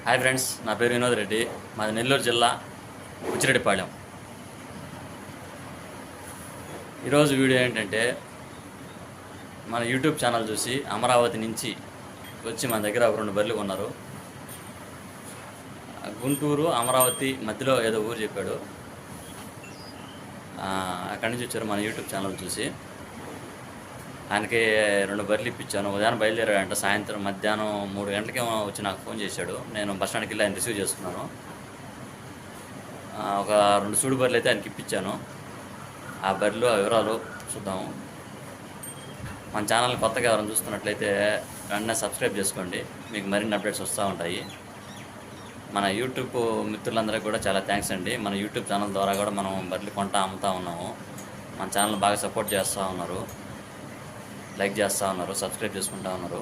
Hi friends, నా పేరు వినోద్ రెడ్డి. మాది నెల్లూరు జిల్లా ఉచ్చిరెడ్డిపాళెం. ఈరోజు వీడియో ఏంటంటే, మన యూట్యూబ్ ఛానల్ చూసి అమరావతి నుంచి వచ్చి మన దగ్గర ఒక 2 బర్రెలు కొన్నారు. గుంటూరు అమరావతి మధ్యలో ఏదో ఊరు చెప్పాడు. అక్కడి నుంచి వచ్చారు మన యూట్యూబ్ ఛానల్ చూసి. ఆయనకి 2 బర్రెలు ఇప్పించాను. ఉదయం బయలుదేరాడంట. సాయంత్రం మధ్యాహ్నం 3 గంటలకేమో వచ్చి నాకు ఫోన్ చేశాడు. నేను బస్ స్టాండ్కి వెళ్ళి ఆయన రిసీవ్ చేసుకున్నాను. ఒక 2 సూడు బర్రెలు అయితే ఆయనకి ఇప్పించాను. ఆ బర్రెలు ఆ వివరాలు చూద్దాము. మన ఛానల్ కొత్తగా ఎవరైనా చూస్తున్నట్లయితే వెంటనే సబ్స్క్రైబ్ చేసుకోండి. మీకు మరిన్ని అప్డేట్స్ వస్తూ ఉంటాయి. మన యూట్యూబ్ మిత్రులందరికీ కూడా చాలా థ్యాంక్స్ అండి. మన యూట్యూబ్ ఛానల్ ద్వారా కూడా మనం బర్రెలు అమ్ముతూ ఉన్నాము. మన ఛానల్ బాగా సపోర్ట్ చేస్తూ ఉన్నారు, లైక్ చేస్తూ ఉన్నారు, సబ్స్క్రైబ్ చేసుకుంటూ ఉన్నారు.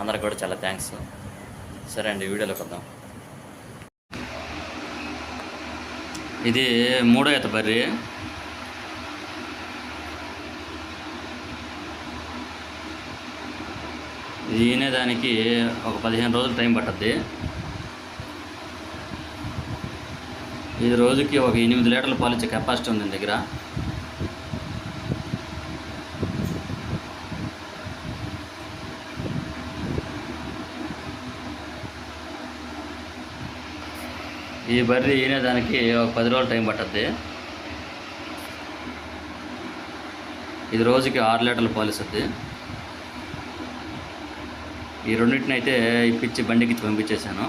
అందరికి కూడా చాలా థ్యాంక్స్. సరే అండి, వీడియోలోకి వద్దాం. ఇది 3వ ఈత బర్రె. ఇది ఈనేదానికి ఒక 15 రోజులు టైం పట్టుద్ది. ఇది రోజుకి ఒక 8 లీటర్ల పాలు ఇచ్చే కెపాసిటీ ఉంది దగ్గర. ఈ బర్రె ఈనేదానికి ఒక 10 రోజులు టైం పట్టుద్ది. ఇది రోజుకి 6 లీటర్ల పాలు ఇస్తుంది. ఈ రెండింటిని అయితే ఇప్పించి బండికి పంపించేశాను.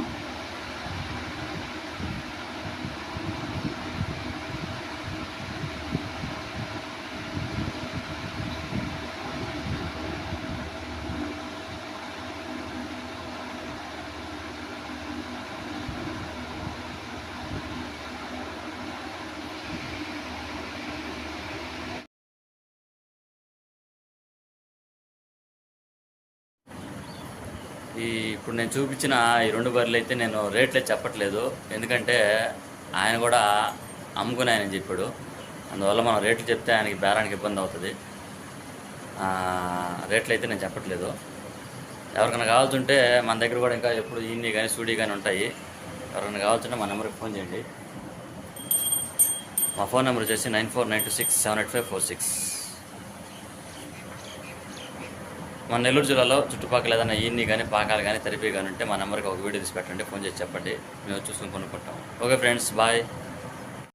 ఇప్పుడు నేను చూపించిన ఈ 2 బర్రెలు అయితే నేను రేట్లే చెప్పట్లేదు. ఎందుకంటే ఆయన కూడా అమ్ముకుని ఆయన చెప్పాడు. అందువల్ల మనం రేట్లు చెప్తే ఆయనకి బేరానికి ఇబ్బంది అవుతుంది. రేట్లు అయితే నేను చెప్పట్లేదు. ఎవరికైనా కావాల్సింటే మన దగ్గర కూడా ఇంకా ఎప్పుడు ఈన్ని కానీ సూడీ కానీ ఉంటాయి. ఎవరికైనా కావాల్సింటే మా నెంబర్కి ఫోన్ చేయండి. మా ఫోన్ నెంబర్ వచ్చేసి 9492678546. మన నెల్లూరు జిల్లాలో చుట్టుపక్కల ఏదైనా ఈన్ని కానీ పాకాలు కానీ తరిపి కానీ ఉంటే మా నెంబర్కి ఒక వీడియో తీసి పెట్టండి, ఫోన్ చేసి చెప్పండి, మేము చూసుకుని కొనుక్కుంటాం. Okay friends, bye.